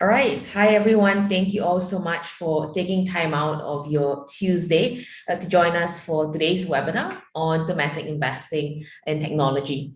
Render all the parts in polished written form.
All right. Hi, everyone. Thank you all so much for taking time out of your Tuesday to join us for today's webinar on thematic investing and technology.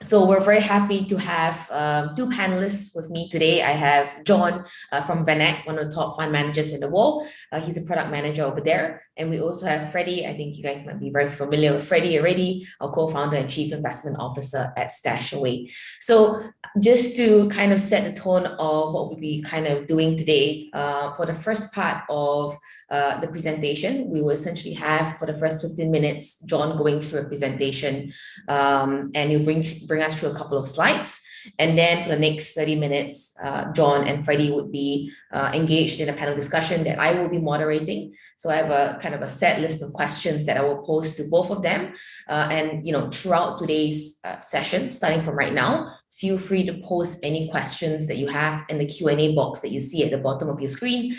So we're very happy to have two panelists with me today. I have John from VanEck, one of the top fund managers in the world. He's a product manager over there. And we also have Freddie. I think you guys might be very familiar with Freddie already, our co-founder and chief investment officer at StashAway. So just to kind of set the tone of what we'll be kind of doing today, for the first part of the presentation, we will essentially have for the first 15 minutes, John going through a presentation and he'll bring us through a couple of slides. And then for the next 30 minutes, John and Freddie would be engaged in a panel discussion that I will be moderating. So I have a kind of a set list of questions that I will pose to both of them. And throughout today's session, starting from right now, feel free to post any questions that you have in the Q&A box that you see at the bottom of your screen.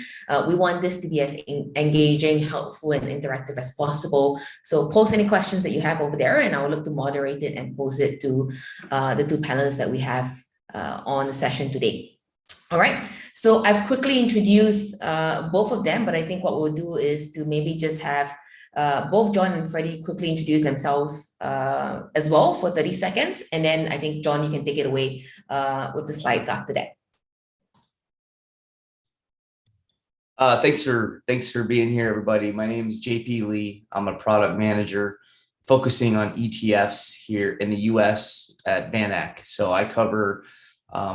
We want this to be as engaging, helpful, and interactive as possible. So post any questions that you have over there, and I will look to moderate it and pose it to the two panelists that we have on the session today. All right, so I've quickly introduced both of them, but I think what we'll do is to maybe just have both John and Freddie quickly introduce themselves as well for 30 seconds. And then I think, John, you can take it away with the slides after that. Thanks for being here, everybody. My name is JP Lee. I'm a product manager focusing on ETFs here in the US at VanEck. So I cover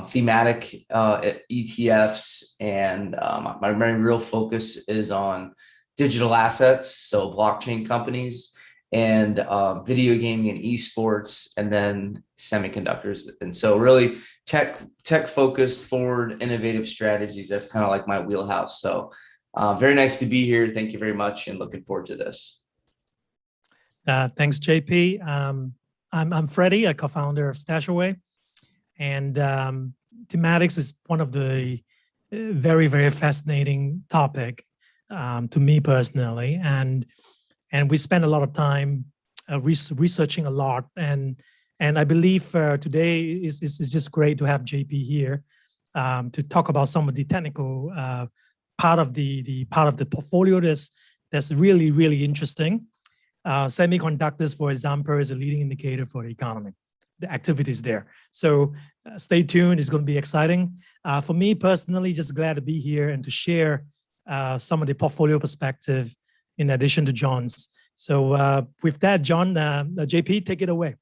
thematic ETFs, and my real focus is on digital assets, so blockchain companies, and video gaming and esports, and then semiconductors. And so really tech focused, forward, innovative strategies. That's kind of like my wheelhouse. So very nice to be here. Thank you very much, and looking forward to this. Thanks, JP. I'm Freddie, a co-founder of StashAway, and thematics is one of the very, very fascinating topic to me personally, and we spend a lot of time researching a lot, and I believe today is just great to have JP here to talk about some of the technical part of the portfolio that's really, really interesting. Semiconductors, for example, is a leading indicator for the economy, the activities there. So stay tuned, it's going to be exciting. For me personally, just glad to be here and to share some of the portfolio perspective in addition to John's. So with that, John, JP, take it away.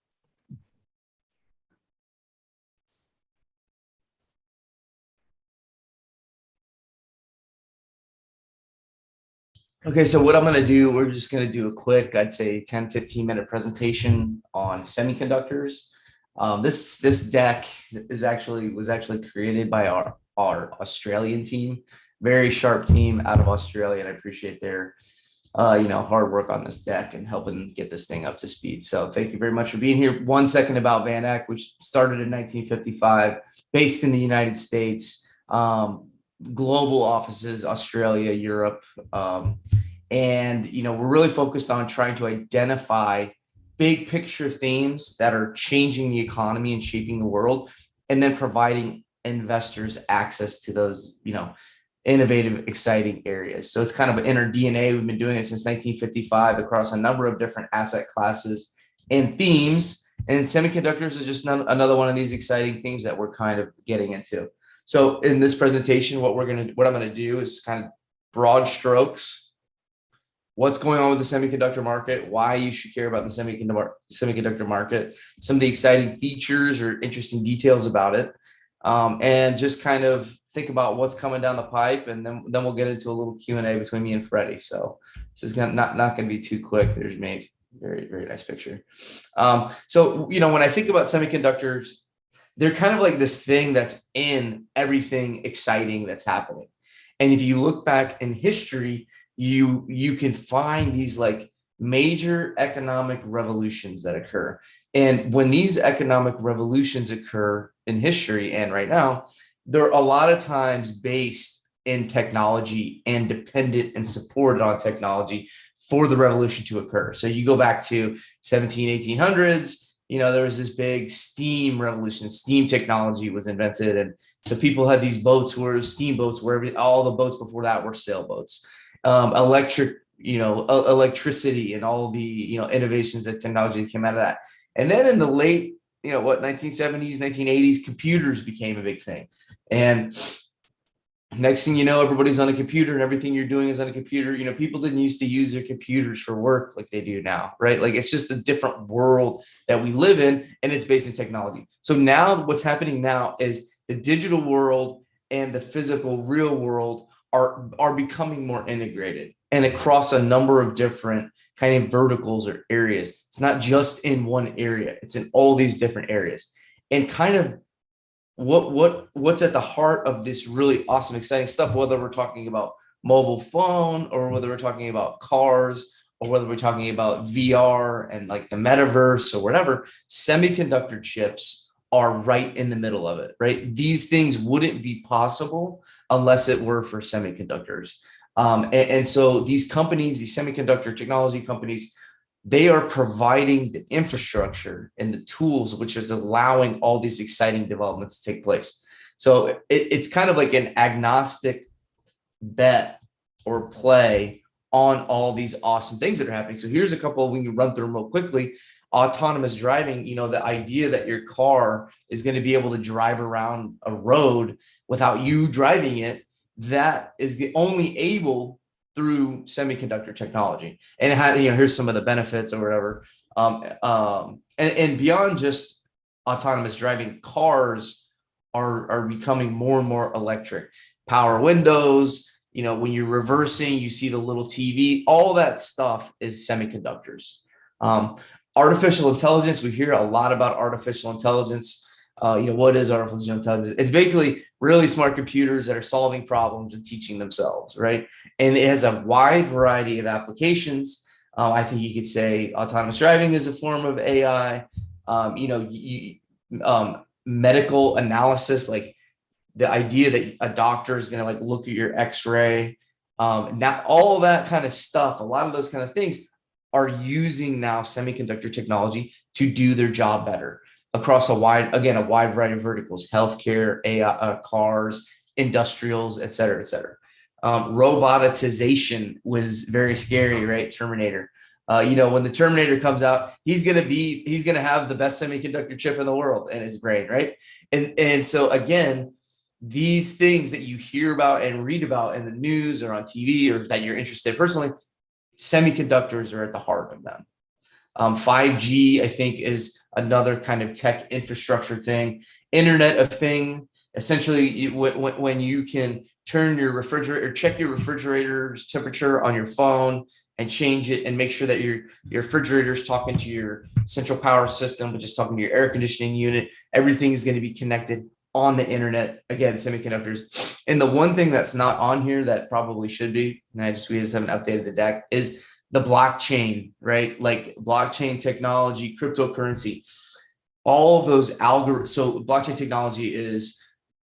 Okay, so what I'm going to do, we're just going to do a quick, I'd say 10, 15-minute presentation on semiconductors. This deck was actually created by our Australian team. Very sharp team out of Australia, and I appreciate their hard work on this deck and helping get this thing up to speed. So thank you very much for being here. 1 second about VanEck, which started in 1955, based in the United States, global offices, Australia, Europe, and we're really focused on trying to identify big picture themes that are changing the economy and shaping the world, and then providing investors access to those innovative, exciting areas. So it's kind of in our DNA. We've been doing it since 1955 across a number of different asset classes and themes. And semiconductors is just another one of these exciting themes that we're kind of getting into. So in this presentation, what I'm gonna do is kind of broad strokes. What's going on with the semiconductor market? Why you should care about the semiconductor market? Some of the exciting features or interesting details about it, and just kind of think about what's coming down the pipe, and then we'll get into a little Q&A between me and Freddie. So this is not going to be too quick. There's made very, very nice picture. So when I think about semiconductors, they're kind of like this thing that's in everything exciting that's happening. And if you look back in history, you can find these like major economic revolutions that occur. And when these economic revolutions occur in history and right now, they're a lot of times based in technology and dependent and supported on technology for the revolution to occur. So you go back to 1800s, there was this big steam revolution. Steam technology was invented. And so people had these boats where steamboats, where all the boats before that were sailboats. Electricity and all the, innovations of technology that came out of that. And then in the late, 1970s, 1980s, computers became a big thing. And next thing you know, everybody's on a computer and everything you're doing is on a computer. People didn't used to use their computers for work like they do now, right? Like it's just a different world that we live in, and it's based in technology. So now what's happening now is the digital world and the physical real world are becoming more integrated and across a number of different kind of verticals or areas. It's not just in one area, it's in all these different areas. And kind of what's at the heart of this really awesome, exciting stuff, whether we're talking about mobile phone or whether we're talking about cars or whether we're talking about VR and like the metaverse or whatever, semiconductor chips are right in the middle of it, right? These things wouldn't be possible unless it were for semiconductors. And so these companies, these semiconductor technology companies, they are providing the infrastructure and the tools, which is allowing all these exciting developments to take place. So it's kind of like an agnostic bet or play on all these awesome things that are happening. So here's a couple, we can run through them real quickly. Autonomous driving, the idea that your car is going to be able to drive around a road without you driving it, that is only able through semiconductor technology. And it has, here's some of the benefits or whatever. And beyond just autonomous driving, cars are becoming more and more electric. Power windows, when you're reversing, you see the little TV, all that stuff is semiconductors. Artificial intelligence, we hear a lot about artificial intelligence. What is artificial intelligence? It's basically really smart computers that are solving problems and teaching themselves, right? And it has a wide variety of applications. I think you could say autonomous driving is a form of AI. Medical analysis, like the idea that a doctor is going to like look at your X-ray, now all that kind of stuff, a lot of those kind of things are using now semiconductor technology to do their job better across a wide variety of verticals: healthcare, AI, cars, industrials, et cetera, et cetera. Roboticization was very scary, right? Terminator. When the Terminator comes out, he's going to have the best semiconductor chip in the world in his brain, right? And so again, these things that you hear about and read about in the news or on TV or that you're interested personally, semiconductors are at the heart of them. 5G, I think, is another kind of tech infrastructure thing. Internet of Things, essentially, when you can turn your refrigerator, check your refrigerator's temperature on your phone and change it and make sure that your refrigerator is talking to your central power system, which is talking to your air conditioning unit. Everything is going to be connected on the internet. Again, semiconductors. And the one thing that's not on here that probably should be, and we just haven't updated the deck, is the blockchain, right? Like blockchain technology, cryptocurrency, all of those algorithms. So blockchain technology is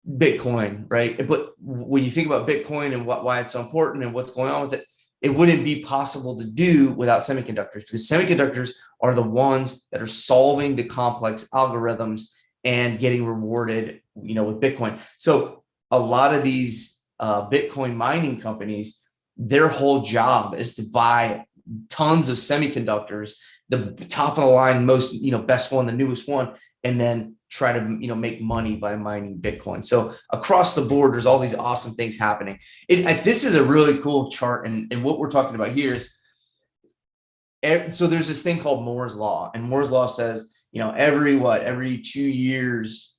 Bitcoin, right? But when you think about Bitcoin and why it's so important and what's going on with it, it wouldn't be possible to do without semiconductors, because semiconductors are the ones that are solving the complex algorithms and getting rewarded, with Bitcoin. So a lot of these Bitcoin mining companies, their whole job is to buy tons of semiconductors, the top of the line, most, best one, the newest one, and then try to, make money by mining Bitcoin. So across the board, there's all these awesome things happening. This is a really cool chart. And what we're talking about here is, so there's this thing called Moore's Law, and Moore's Law says, every 2 years,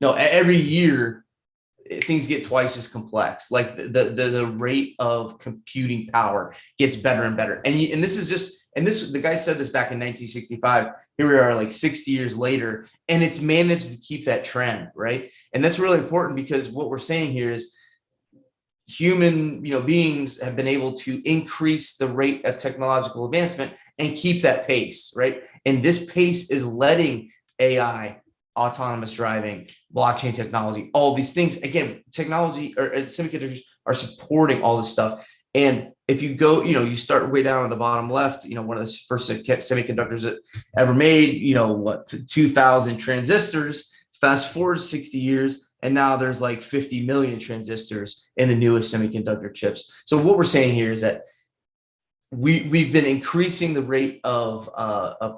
every year, things get twice as complex. Like the rate of computing power gets better and better. And the guy said this back in 1965. Here we are, like 60 years later, and it's managed to keep that trend, right? And that's really important, because what we're saying here is human, beings have been able to increase the rate of technological advancement and keep that pace, right? And this pace is letting AI, autonomous driving, blockchain technology, all these things, again, technology or semiconductors are supporting all this stuff. And if you go, you start way down on the bottom left, one of the first semiconductors that ever made, 2,000 transistors, fast forward 60 years, and now there's like 50 million transistors in the newest semiconductor chips. So what we're saying here is that we've been increasing the rate of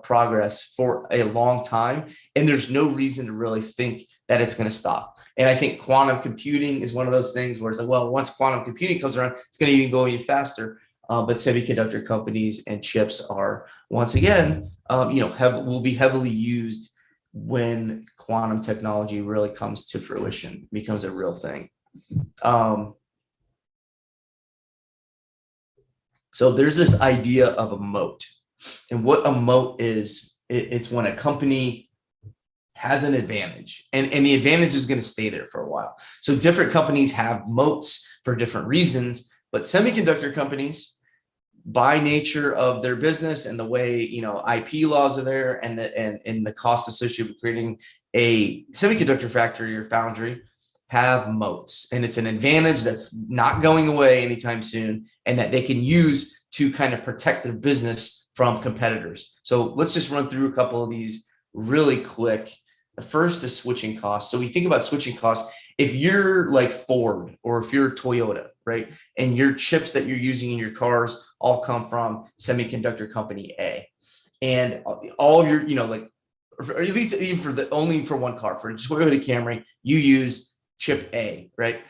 progress for a long time, and there's no reason to really think that it's going to stop. And I think quantum computing is one of those things where it's like, well, once quantum computing comes around, it's going to even go even faster. But semiconductor companies and chips are, once again, will be heavily used when quantum technology really comes to fruition, becomes a real thing. So there's this idea of a moat, and what a moat is, it's when a company has an advantage, and the advantage is going to stay there for a while. So different companies have moats for different reasons, but semiconductor companies, by nature of their business and the way, IP laws are there, and the cost associated with creating a semiconductor factory or foundry, have moats, and it's an advantage that's not going away anytime soon, and that they can use to kind of protect their business from competitors. So let's just run through a couple of these really quick. The first is switching costs. So we think about switching costs. If you're like Ford or if you're Toyota, right, and your chips that you're using in your cars all come from semiconductor company A, and all of your, or at least even only for one car, for Toyota Camry, you use chip A, right?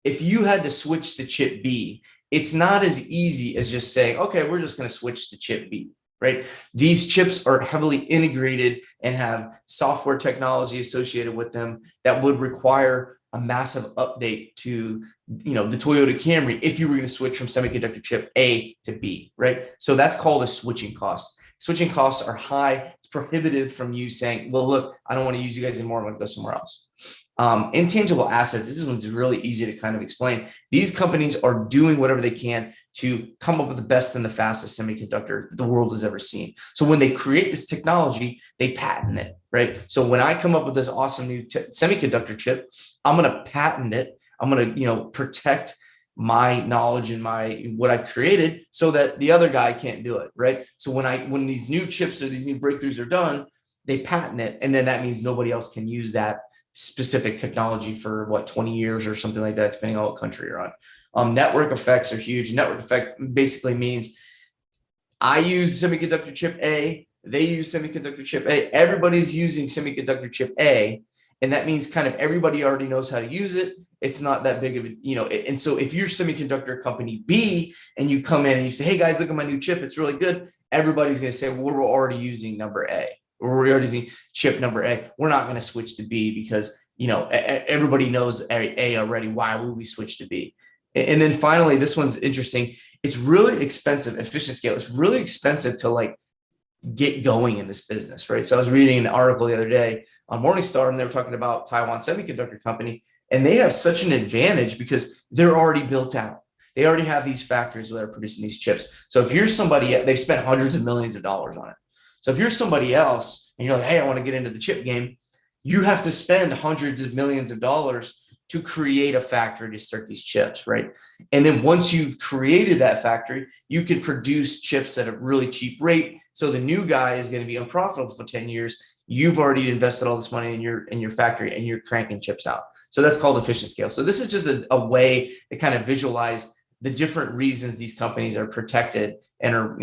If you had to switch to chip B, it's not as easy as just saying, okay, we're just going to switch to chip B, right? These chips are heavily integrated and have software technology associated with them that would require a massive update to, the Toyota Camry if you were going to switch from semiconductor chip A to B, right? So that's called a switching cost. Switching costs are high. It's prohibitive from you saying, well, look, I don't want to use you guys anymore. I'm going to go somewhere else. Intangible assets. This one's really easy to kind of explain. These companies are doing whatever they can to come up with the best and the fastest semiconductor the world has ever seen. So when they create this technology, they patent it, right? So when I come up with this awesome new semiconductor chip, I'm going to patent it. I'm going to, protect my knowledge and what I created so that the other guy can't do it, right? So when these new chips or these new breakthroughs are done, they patent it, and then that means nobody else can use that specific technology for 20 years or something like that, depending on what country you're on. Network effects are huge. Network effect basically means I use semiconductor chip A, they use semiconductor chip A, everybody's using semiconductor chip A, and that means kind of everybody already knows how to use it. It's not that big of a, and so if you're semiconductor company B and you come in and you say, hey guys, look at my new chip, it's really good, everybody's going to say, well, we're already using number A. We're already using chip number A. We're not going to switch to B because, everybody knows A already. Why would we switch to B? And then finally, this one's interesting. It's really expensive. Efficient scale. It's really expensive to get going in this business, right? So I was reading an article the other day on Morningstar, and they were talking about Taiwan Semiconductor Company, and they have such an advantage because they're already built out. They already have these factories that are producing these chips. So if you're somebody, they've spent hundreds of millions of dollars on it. So if you're somebody else and you're like, hey, I want to get into the chip game, you have to spend hundreds of millions of dollars to create a factory to start these chips, right? And then once you've created that factory, you can produce chips at a really cheap rate. So the new guy is going to be unprofitable for 10 years. You've already invested all this money in your factory and you're cranking chips out. So that's called efficient scale. So this is just a way to kind of visualize the different reasons these companies are protected and are,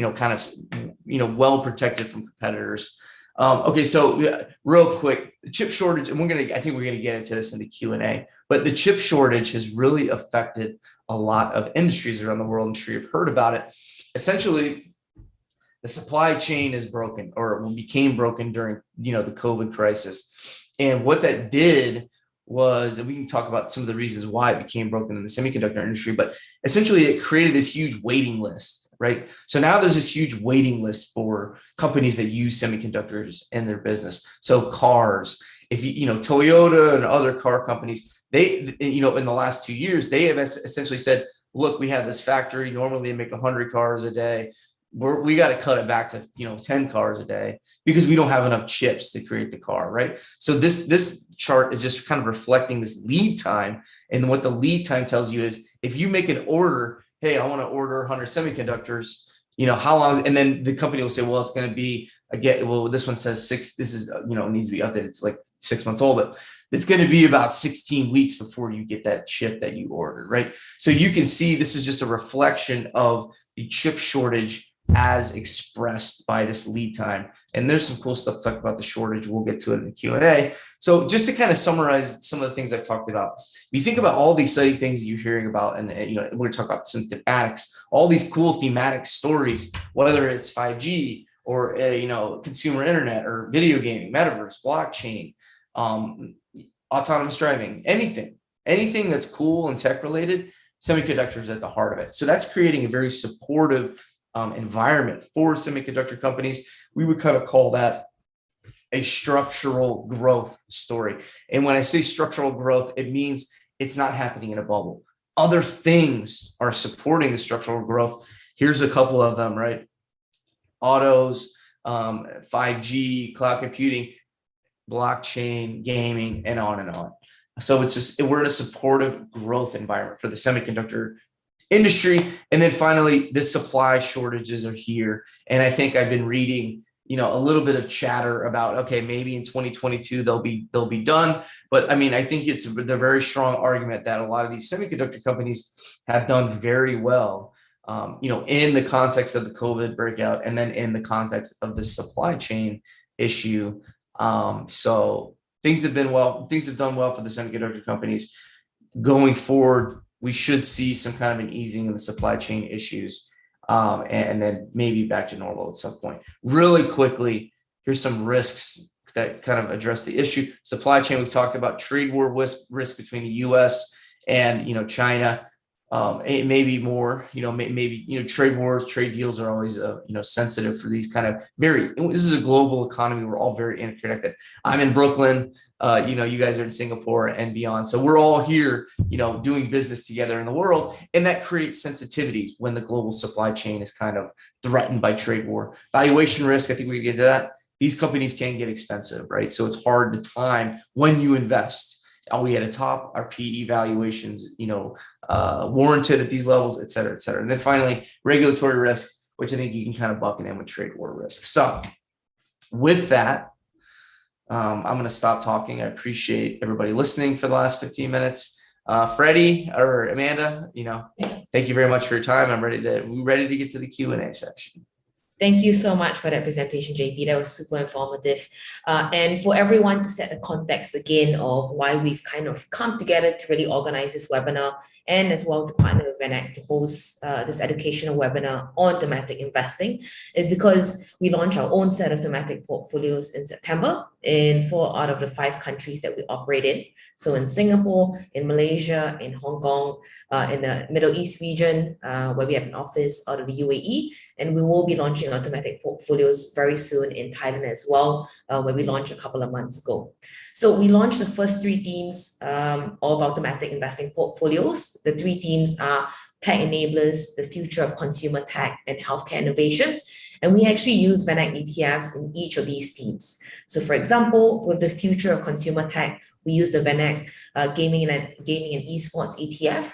well protected from competitors. Okay, so real quick, the chip shortage, and I think we're gonna get into this in the Q&A, but the chip shortage has really affected a lot of industries around the world. I'm sure you've heard about it. Essentially, the supply chain is broken or became broken during, the COVID crisis. And what that did was, and we can talk about some of the reasons why it became broken in the semiconductor industry, but essentially it created this huge waiting list, right? So now there's this huge waiting list for companies that use semiconductors in their business. So cars, if Toyota and other car companies, they, in the last 2 years, they have essentially said, look, we have this factory, normally they make 100 cars a day. We got to cut it back to 10 cars a day because we don't have enough chips to create the car, right? So this chart is just kind of reflecting this lead time, and what the lead time tells you is if you make an order hey, I want to order 100 semiconductors, how long? And then the company will say, well, it's going to be, again, well, this one says six, this is, it needs to be updated. It's like 6 months old, but it's going to be about 16 weeks before you get that chip that you ordered, right? So you can see this is just a reflection of the chip shortage as expressed by this lead time. And there's some cool stuff to talk about the shortage. We'll get to it in the Q&A. So just to kind of summarize some of the things I've talked about, if you think about all the exciting things you're hearing about, and we're going to talk about some thematics, all these cool thematic stories, whether it's 5G or consumer internet or video gaming, metaverse, blockchain, autonomous driving, anything that's cool and tech related, semiconductors at the heart of it. So that's creating a very supportive environment for semiconductor companies. We would kind of call that a structural growth story. And when I say structural growth, it means it's not happening in a bubble. Other things are supporting the structural growth. Here's a couple of them, right? Autos, 5G, cloud computing, blockchain, gaming, and on and on. So it's just, we're in a supportive growth environment for the semiconductor industry. And then finally, the supply shortages are here. And I think I've been reading, a little bit of chatter about, okay, maybe in 2022 they'll be done. But I mean, I think it's a very strong argument that a lot of these semiconductor companies have done very well, in the context of the COVID breakout, and then in the context of the supply chain issue. So things have done well for the semiconductor companies. Going forward, we should see some kind of an easing in the supply chain issues, and then maybe back to normal at some point. Really quickly, here's some risks that kind of address the issue. Supply chain, we talked about trade war risk between the U.S. and China. It may be more, maybe trade wars, trade deals are always sensitive for these kind of this is a global economy. We're all very interconnected. I'm in Brooklyn, you guys are in Singapore and beyond. So we're all here, doing business together in the world. And that creates sensitivities when the global supply chain is kind of threatened by trade war. Valuation risk, I think we can get to that. These companies can get expensive, right? So it's hard to time when you invest. Are we at a top? Are PE valuations, warranted at these levels, et cetera, et cetera. And then finally, regulatory risk, which I think you can kind of bucket in with trade war risk. So with that, I'm going to stop talking. I appreciate everybody listening for the last 15 minutes. Freddie or Amanda, thank you very much for your time. We're ready to get to the Q&A section. Thank you so much for that presentation, JP. That was super informative. And for everyone to set the context again of why we've kind of come together to really organize this webinar, and as well to partner with VanEck to host this educational webinar on thematic investing, is because we launched our own set of thematic portfolios in September in 4 out of the 5 countries that we operate in. So in Singapore, in Malaysia, in Hong Kong, in the Middle East region, where we have an office out of the UAE. And we will be launching our thematic portfolios very soon in Thailand as well, where we launched a couple of months ago. So we launched the first 3 themes of our thematic investing portfolios. The 3 themes are tech enablers, the future of consumer tech, and healthcare innovation. And we actually use VanEck ETFs in each of these themes. So for example, with the future of consumer tech, we use the VanEck gaming and esports ETF.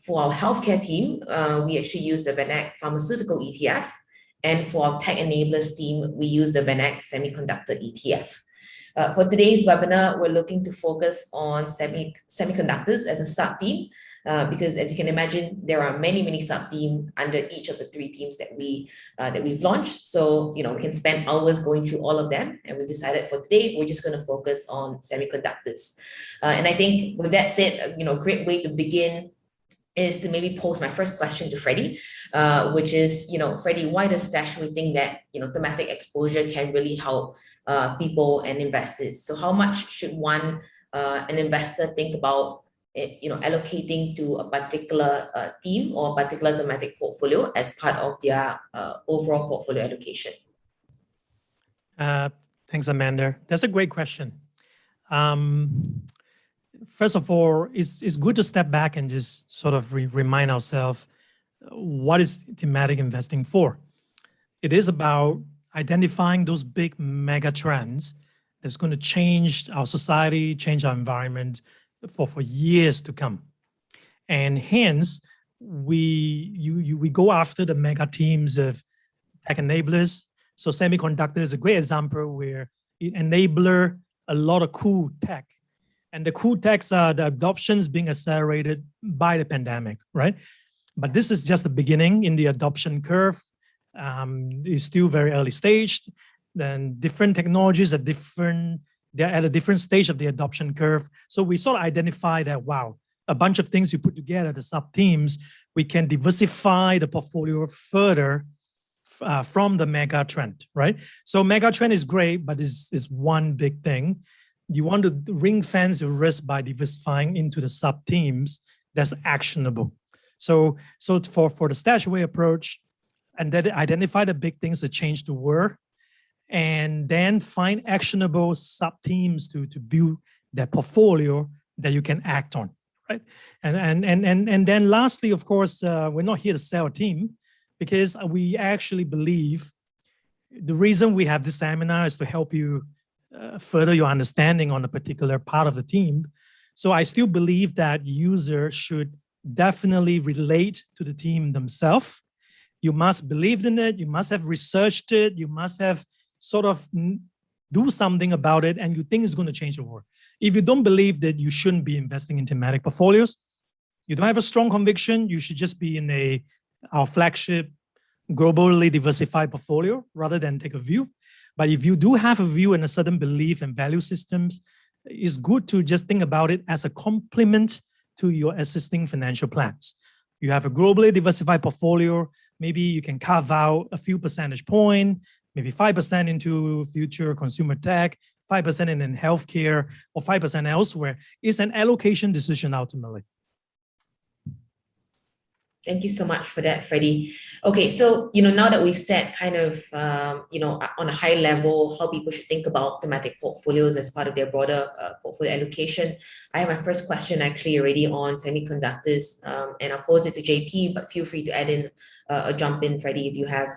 For our healthcare team, we actually use the VanEck pharmaceutical ETF. And for our tech enablers team, we use the VanEck semiconductor ETF. For today's webinar, we're looking to focus on semiconductors as a sub-theme, because as you can imagine, there are many sub-themes under each of the 3 themes that we've launched. So, we can spend hours going through all of them. And we decided for today, we're just going to focus on semiconductors. And I think with that said, a great way to begin is to maybe pose my first question to Freddie, which is, Freddie, why does StashAway think that, thematic exposure can really help people and investors? So how much should an investor think about, allocating to a particular theme or a particular thematic portfolio as part of their overall portfolio allocation? Thanks, Amanda. That's a great question. First of all, it's good to step back and just sort of remind ourselves what is thematic investing for. It is about identifying those big mega trends that's going to change our society, change our environment for years to come. And hence, we go after the mega teams of tech enablers. So semiconductor is a great example where it enabler a lot of cool tech. And the cool techs are the adoptions being accelerated by the pandemic, right? But this is just the beginning in the adoption curve. It's still very early stage. Then different technologies are different. They're at a different stage of the adoption curve. So we sort of identify that, wow, a bunch of things you put together, the sub teams, we can diversify the portfolio further from the mega trend, right? So mega trend is great, but is one big thing. You want to ring fence your risk by diversifying into the sub teams that's actionable. So for the StashAway approach, and then identify the big things that change the world, and then find actionable sub teams to build that portfolio that you can act on, right? And then lastly, of course, we're not here to sell a team, because we actually believe the reason we have this seminar is to help you further your understanding on a particular part of the team. So I still believe that users should definitely relate to the team themselves. You must believe in it. You must have researched it. You must have sort of do something about it, and you think it's going to change the world. If you don't believe that, you shouldn't be investing in thematic portfolios. You don't have a strong conviction, you should just be in our flagship globally diversified portfolio rather than take a view. But if you do have a view and a certain belief and value systems, it's good to just think about it as a complement to your existing financial plans. You have a globally diversified portfolio, maybe you can carve out a few percentage point, maybe 5% into future consumer tech, 5% in healthcare, or 5% elsewhere. It's an allocation decision ultimately. Thank you so much for that, Freddie. Okay, so now that we've set kind of on a high level how people should think about thematic portfolios as part of their broader portfolio allocation, I have my first question actually already on semiconductors, and I'll pose it to JP, but feel free to add in or jump in, Freddie, if you have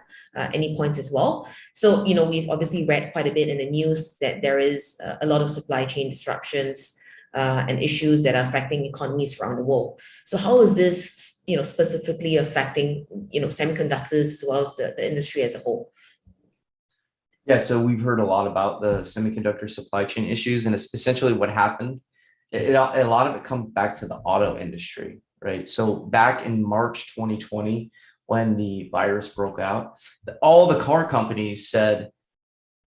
any points as well. So we've obviously read quite a bit in the news that there is a lot of supply chain disruptions and issues that are affecting economies around the world. So how is this, specifically affecting, semiconductors as well as the industry as a whole? Yeah, so we've heard a lot about the semiconductor supply chain issues, and it's essentially what happened. A lot of it comes back to the auto industry, right? So back in March 2020, when the virus broke out, all the car companies said,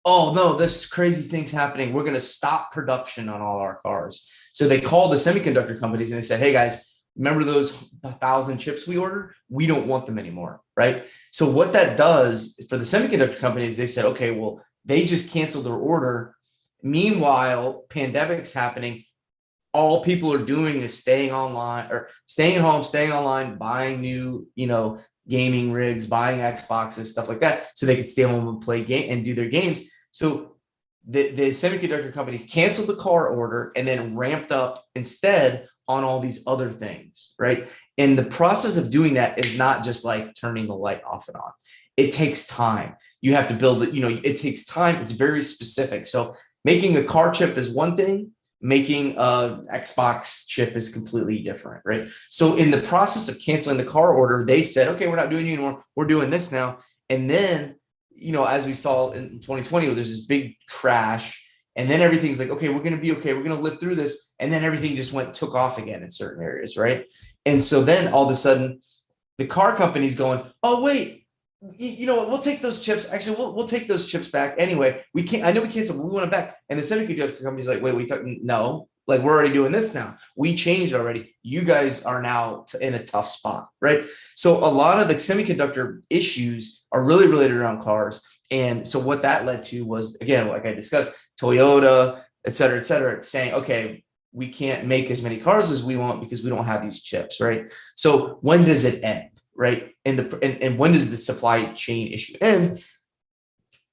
oh no, this crazy thing's happening. We're going to stop production on all our cars. So they called the semiconductor companies and they said, hey guys, remember those 1,000 chips we ordered? We don't want them anymore, right? So what that does for the semiconductor companies, they said, okay, well, they just canceled their order. Meanwhile, pandemic's happening. All people are doing is staying online or staying at home, staying online, buying new, gaming rigs, buying Xboxes, stuff like that, so they could stay home and play game and do their games. So the semiconductor companies canceled the car order and then ramped up instead on all these other things, right? And the process of doing that is not just like turning the light off and on. It takes time. You have to build it, it takes time. It's very specific. So making a car chip is one thing, making a Xbox chip is completely different, right? So in the process of canceling the car order, they said, okay, we're not doing it anymore. We're doing this now. And then, as we saw in 2020, there's this big crash, and then everything's like, okay, we're going to be okay. We're going to live through this. And then everything just took off again in certain areas, right? And so then all of a sudden the car company's going, oh, wait, we'll take those chips. Actually, we'll take those chips back anyway. We can't. I know we canceled, but we want them back. And the semiconductor company's like, wait, we talking? No, like we're already doing this now. We changed already. You guys are now in a tough spot, right? So a lot of the semiconductor issues are really related around cars. And so what that led to was, again, like I discussed, Toyota, et cetera, saying, okay, we can't make as many cars as we want because we don't have these chips, right? So when does it end? Right. And when does the supply chain issue end?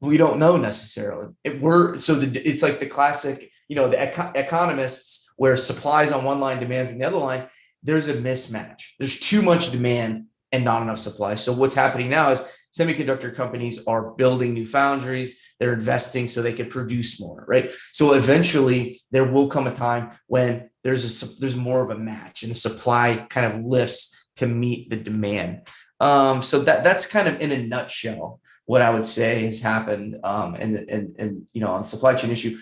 We don't know necessarily. It's like the classic, the economists where supplies on one line, demands on the other line. There's a mismatch. There's too much demand and not enough supply. So what's happening now is semiconductor companies are building new foundries. They're investing so they can produce more, right? So eventually there will come a time when there's more of a match and the supply kind of lifts to meet the demand. So that's kind of in a nutshell what I would say has happened. And on supply chain issue,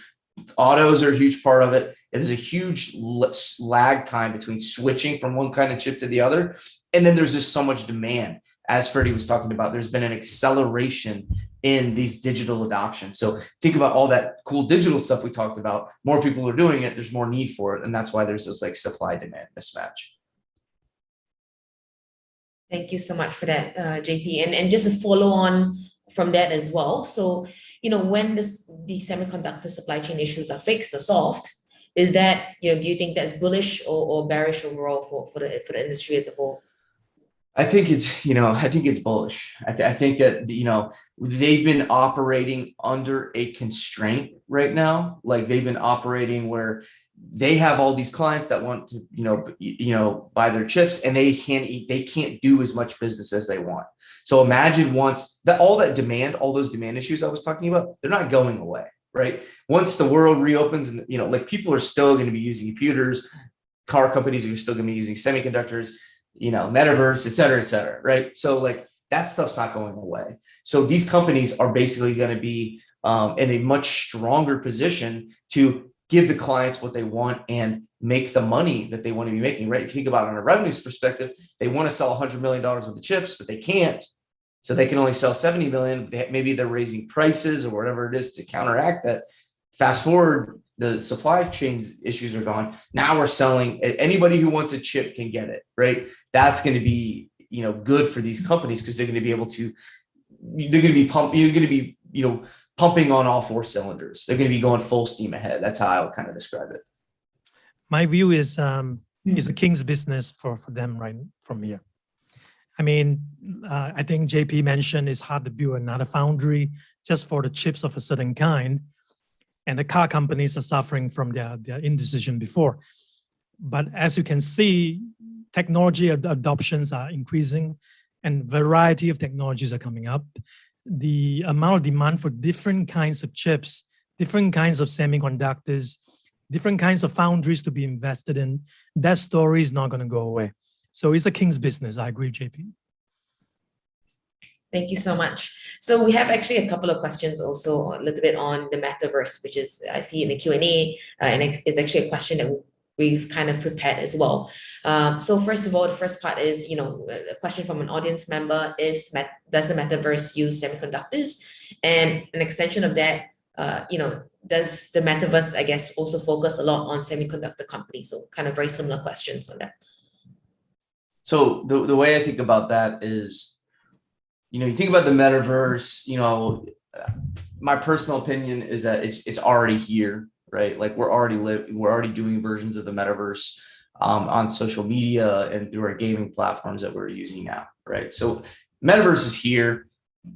autos are a huge part of it. There's a huge lag time between switching from one kind of chip to the other. And then there's just so much demand. As Freddie was talking about, there's been an acceleration in these digital adoption. So think about all that cool digital stuff we talked about. More people are doing it. There's more need for it. And that's why there's this like supply demand mismatch. Thank you so much for that, JP. And just a follow on from that as well. So, when the semiconductor supply chain issues are fixed or solved, is that, do you think that's bullish or bearish overall for the industry as a whole? I think it's bullish. I think that, they've been operating under a constraint right now. Like they've been operating where they have all these clients that want to, buy their chips, and they can't do as much business as they want. So imagine once that all those demand issues I was talking about, they're not going away, right? Once the world reopens and, people are still going to be using computers, car companies are still going to be using semiconductors, Metaverse, et cetera, right? So like that stuff's not going away. So these companies are basically going to be in a much stronger position to give the clients what they want and make the money that they want to be making, right? If you think about it on a revenues perspective, they want to sell $100 million worth of chips, but they can't. So they can only sell 70 million. Maybe they're raising prices or whatever it is to counteract that. Fast forward, the supply chain issues are gone. Now we're selling, anybody who wants a chip can get it, right? That's going to be, good for these companies because they're going to be able to, pumping on all four cylinders. They're going to be going full steam ahead. That's how I would kind of describe it. My view is a king's business for them right from here. I mean, I think JP mentioned it's hard to build another foundry just for the chips of a certain kind. And the car companies are suffering from their indecision before. But as you can see, technology adoptions are increasing and variety of technologies are coming up. The amount of demand for different kinds of chips, different kinds of semiconductors, different kinds of foundries to be invested in, that story is not going to go away. So it's a king's business. I agree, JP. Thank you so much. So we have actually a couple of questions also a little bit on the Metaverse, which is I see in the Q&A, and it's actually a question that we've kind of prepared as well. So first of all, the first part is, a question from an audience member is, does the Metaverse use semiconductors? And an extension of that, does the Metaverse, I guess, also focus a lot on semiconductor companies? So kind of very similar questions on that. So the way I think about that is, you think about the Metaverse, my personal opinion is that it's already here, right? Like we're already doing versions of the Metaverse on social media and through our gaming platforms that we're using now, right? So Metaverse is here.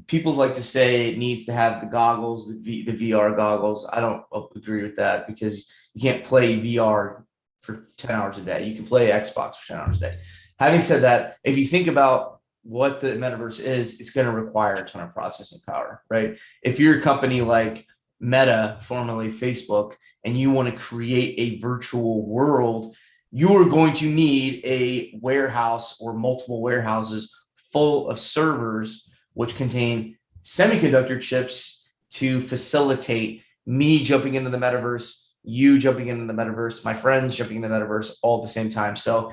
People like to say it needs to have the goggles, the VR goggles. I don't agree with that because you can't play VR for 10 hours a day. You can play Xbox for 10 hours a day. Having said that, if you think about what the Metaverse is, it's going to require a ton of processing power, right? If you're a company like Meta, formerly Facebook, and you want to create a virtual world, you are going to need a warehouse or multiple warehouses full of servers, which contain semiconductor chips to facilitate me jumping into the Metaverse, you jumping into the Metaverse, my friends jumping into the Metaverse all at the same time. So,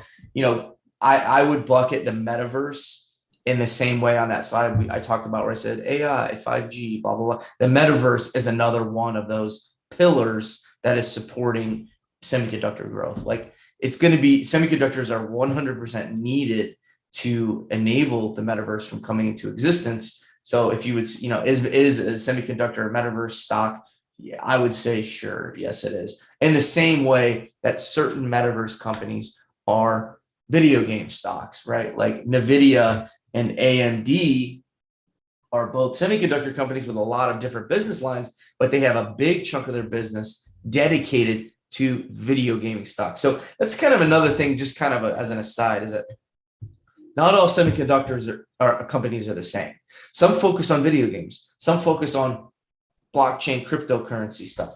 I would bucket the Metaverse in the same way on that slide I talked about where I said AI, 5G, blah, blah, blah. The Metaverse is another one of those pillars that is supporting semiconductor growth. Like it's going to be, semiconductors are 100% needed to enable the Metaverse from coming into existence. So if you would, is a semiconductor a Metaverse stock? Yeah, I would say, sure. Yes, it is. In the same way that certain Metaverse companies are video game stocks, right? Like NVIDIA and AMD are both semiconductor companies with a lot of different business lines, but they have a big chunk of their business dedicated to video gaming stocks. So that's kind of another thing, just kind of as an aside, is that not all semiconductors are companies are the same. Some focus on video games. Some focus on blockchain, cryptocurrency stuff.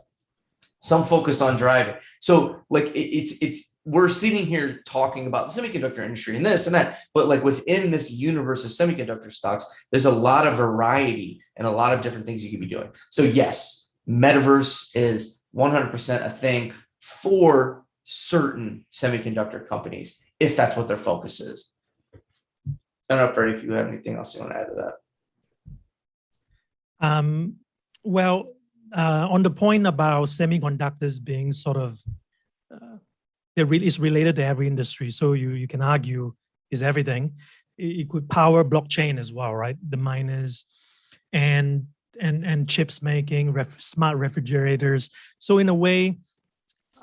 Some focus on driving. So like it's we're sitting here talking about the semiconductor industry and this and that, but like within this universe of semiconductor stocks, there's a lot of variety and a lot of different things you could be doing. So yes, Metaverse is 100% a thing for certain semiconductor companies, if that's what their focus is. I don't know, Freddie, if you have anything else you want to add to that. Well, on the point about semiconductors being sort of, it's related to every industry. So you can argue is everything. It could power blockchain as well, right? The miners and chips making, smart refrigerators. So in a way,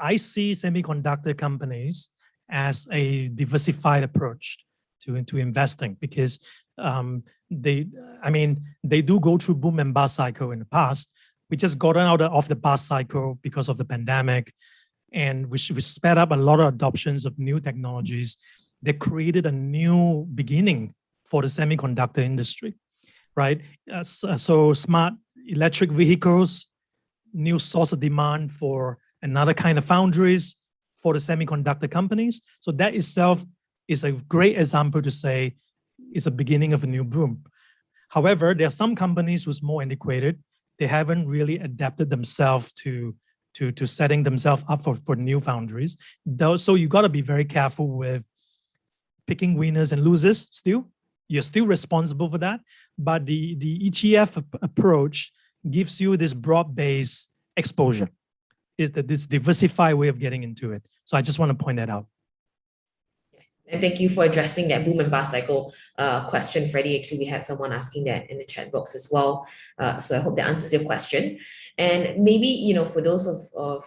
I see semiconductor companies as a diversified approach to investing, because they do go through boom and bust cycle in the past. We just got out of the bust cycle because of the pandemic, and we sped up a lot of adoptions of new technologies that created a new beginning for the semiconductor industry, right? So smart electric vehicles, new source of demand for another kind of foundries for the semiconductor companies. So that itself is a great example to say it's a beginning of a new boom. However, there are some companies who's more antiquated. They haven't really adapted themselves to setting themselves up for new foundries. So you got to be very careful with picking winners and losers still. You're still responsible for that. But the ETF approach gives you this broad-based exposure. Is that this diversified way of getting into it. So I just want to point that out. And thank you for addressing that boom and bust cycle question, Freddie. Actually, we had someone asking that in the chat box as well. So I hope that answers your question. And maybe, for those of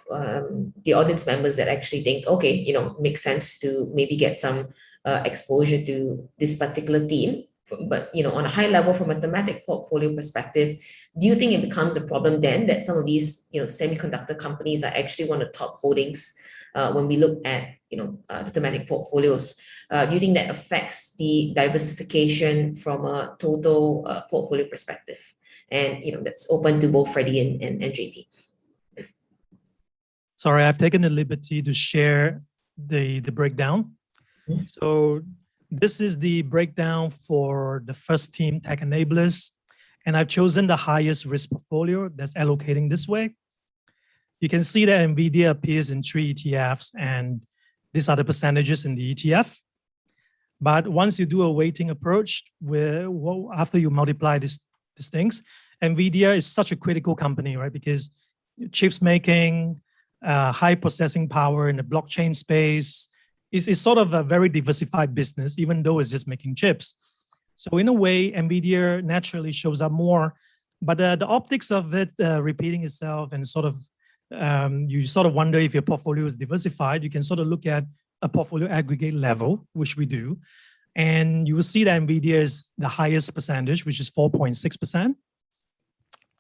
the audience members that actually think, okay, makes sense to maybe get some exposure to this particular theme. But, on a high level, from a thematic portfolio perspective, do you think it becomes a problem then that some of these, semiconductor companies are actually one of the top holdings when we look at, the thematic portfolios? Do you think that affects the diversification from a total portfolio perspective? And, that's open to both Freddie and JP. Sorry, I've taken the liberty to share the breakdown. Mm-hmm. So this is the breakdown for the first team tech enablers. And I've chosen the highest risk portfolio that's allocating this way. You can see that NVIDIA appears in 3 ETFs, and these are the percentages in the ETF. But once you do a weighting approach, after you multiply these things, NVIDIA is such a critical company, right? Because chips making, high processing power in the blockchain space, is sort of a very diversified business, even though it's just making chips. So in a way, NVIDIA naturally shows up more, but the optics of it repeating itself and sort of, you sort of wonder if your portfolio is diversified. You can sort of look at a portfolio aggregate level, which we do, and you will see that NVIDIA is the highest percentage, which is 4.6%,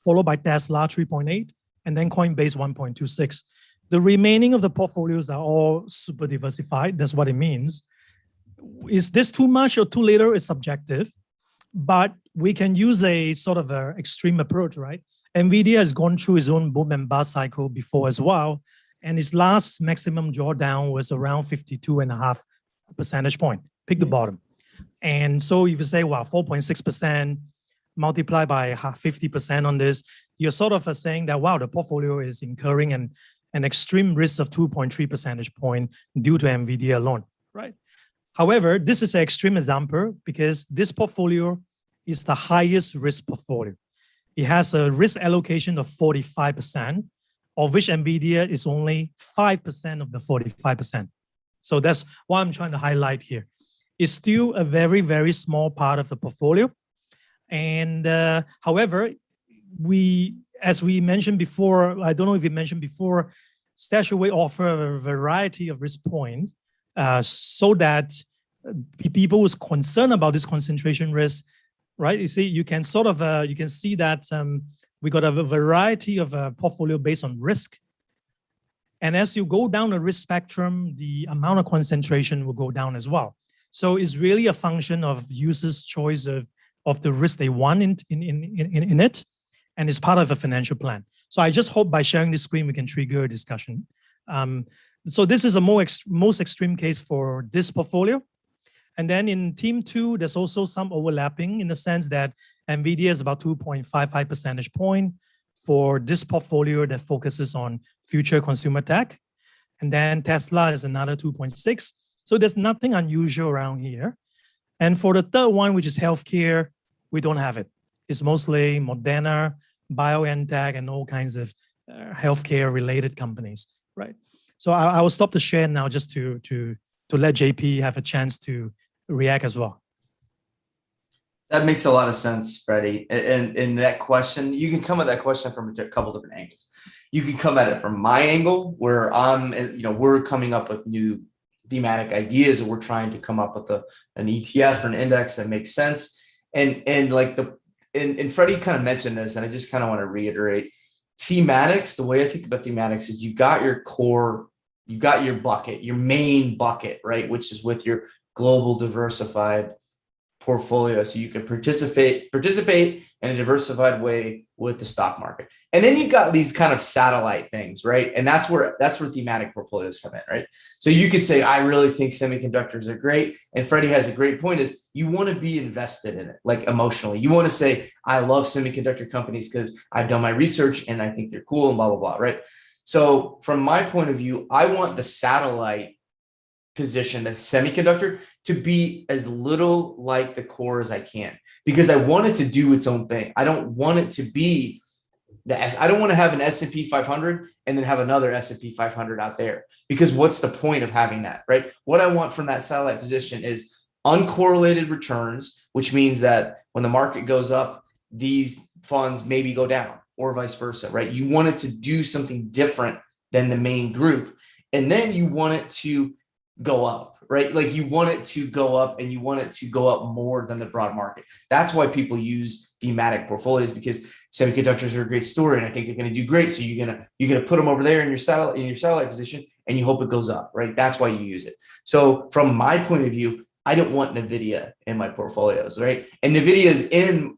followed by Tesla 3.8%, and then Coinbase 1.26%. The remaining of the portfolios are all super diversified. That's what it means. Is this too much or too little? It's subjective, but we can use a sort of an extreme approach, right? NVIDIA has gone through its own boom and bust cycle before as well, and its last maximum drawdown was around 52.5 percentage point. Pick the bottom. And so if you say, wow, 4.6%, multiply by 50% on this, you're sort of saying that, wow, the portfolio is incurring an extreme risk of 2.3 percentage point due to NVIDIA alone, right? However, this is an extreme example because this portfolio is the highest risk portfolio. It has a risk allocation of 45%, of which NVIDIA is only 5% of the 45%. So that's what I'm trying to highlight here. It's still a very, very small part of the portfolio. And however, as we mentioned before, I don't know if we mentioned before, StashAway offer a variety of risk points so that people who's concerned about this concentration risk, right? You see, you can sort of, you can see that we got a variety of portfolio based on risk. And as you go down the risk spectrum, the amount of concentration will go down as well. So it's really a function of users' choice of the risk they want in it, and it's part of a financial plan. So I just hope by sharing this screen, we can trigger a discussion. So this is a most extreme case for this portfolio. And then in team 2, there's also some overlapping in the sense that NVIDIA is about 2.55 percentage point for this portfolio that focuses on future consumer tech. And then Tesla is another 2.6. So there's nothing unusual around here. And for the third one, which is healthcare, we don't have it. It's mostly Moderna, BioNTech, and all kinds of healthcare related companies, right? So I will stop the share now just to let JP have a chance to react as well. That makes a lot of sense, Freddie. And that question, you can come at that question from a couple different angles. You can come at it from my angle, where we're coming up with new thematic ideas, and we're trying to come up with an ETF or an index that makes sense. And Freddie kind of mentioned this, and I just kind of want to reiterate. Thematics, the way I think about thematics is you've got your core, you've got your bucket, your main bucket, right? Which is with your global diversified portfolio. So you can participate in a diversified way with the stock market. And then you've got these kind of satellite things, right? And that's where thematic portfolios come in, right? So you could say, I really think semiconductors are great. And Freddie has a great point, is you want to be invested in it, like emotionally. You want to say, I love semiconductor companies because I've done my research and I think they're cool and blah, blah, blah, right? So from my point of view, I want the satellite position, the semiconductor, to be as little like the core as I can, because I want it to do its own thing. I don't want it to be I don't want to have an S&P 500 and then have another S&P 500 out there, because what's the point of having that, right? What I want from that satellite position is uncorrelated returns, which means that when the market goes up, these funds maybe go down, or vice versa, right? You want it to do something different than the main group. And then you want it to go up, right? Like you want it to go up, and you want it to go up more than the broad market. That's why people use thematic portfolios, because semiconductors are a great story, and I think they're going to do great. So you're gonna put them over there in your satellite position, and you hope it goes up, right? That's why you use it. So from my point of view, I don't want NVIDIA in my portfolios, right? And NVIDIA is in,